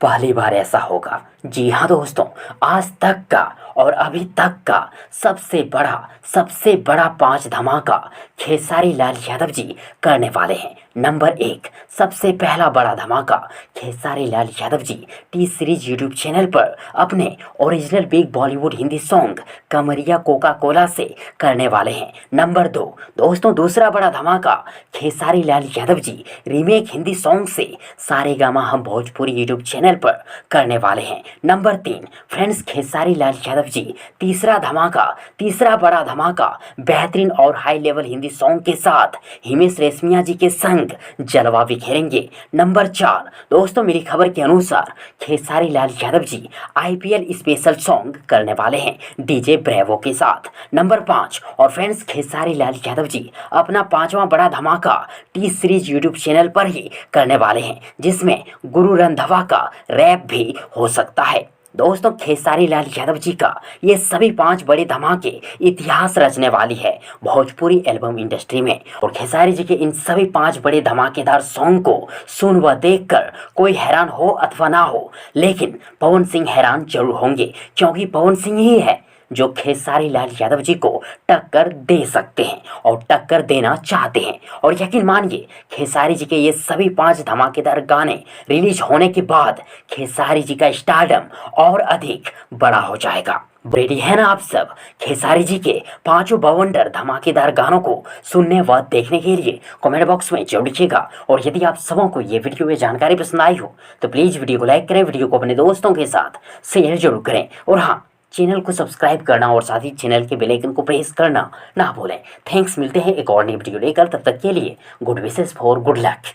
पहली बार ऐसा होगा। जी हाँ दोस्तों, आज तक का और अभी तक का सबसे बड़ा पांच धमाका खेसारी लाल यादव जी करने वाले हैं। नंबर एक, सबसे पहला बड़ा धमाका Khesari Lal Yadav ji T Series YouTube channel पर अपने original big Bollywood Hindi song Kamariya Coca Cola से करने वाले हैं। नंबर दो दोस्तों, दूसरा बड़ा धमाका खेसारी लाल यादव जी रीमेक हिंदी सॉन्ग से सारेगामा हम भोजपुरी यूट्यूब चैनल पर करने वाले हैं। नंबर तीन फ्रेंड्स, खेसारी लाल यादव जी तीसरा बड़ा धमाका बेहतरीन और हाई लेवल हिंदी सॉन्ग के साथ हिमेश रेशमिया जी के संग जलवा बिखेरेंगे। नंबर चार दोस्तों, मेरी खबर के अनुसार खेसारी लाल यादव जी आईपीएल स्पेशल सॉन्ग करने वाले हैं डीजे ब्रेवो के साथ। नंबर पाँच और फ्रेंड्स, खेसारी लाल यादव जी अपना पांचवा बड़ा धमाका टी सीरीज यूट्यूब चैनल पर ही करने वाले हैं, जिसमें गुरु रंधावा का रैप भी हो सकता है। दोस्तों, खेसारी लाल यादव जी का ये सभी पांच बड़े धमाके इतिहास रचने वाली है भोजपुरी एल्बम इंडस्ट्री में। और खेसारी जी के इन सभी पांच बड़े धमाकेदार सॉन्ग को सुन व देख कर कोई हैरान हो अथवा ना हो, लेकिन पवन सिंह हैरान जरूर होंगे, क्योंकि पवन सिंह ही है जो खेसारी लाल यादव जी को टक्कर दे सकते हैं और टक्कर देना चाहते हैं। और यकीन मानिए, खेसारी जी के ये सभी पांच धमाकेदार गाने रिलीज होने के बाद खेसारी जी का स्टारडम और अधिक बड़ा हो जाएगा। रेडी है ना आप सब खेसारी जी के पांचों बवंडर धमाकेदार गानों को सुनने व देखने के लिए? कमेंट बॉक्स में जरूर लिखिएगा। और यदि आप सबों को ये वीडियो में जानकारी पसंद आई हो तो प्लीज़ वीडियो को लाइक करें, वीडियो को अपने दोस्तों के साथ शेयर जरूर करें। और हाँ, चैनल को सब्सक्राइब करना और साथ ही चैनल के बेल आइकन को प्रेस करना ना भूलें। थैंक्स, मिलते हैं एक और नई वीडियो लेकर, तब तक के लिए good wishes for good luck.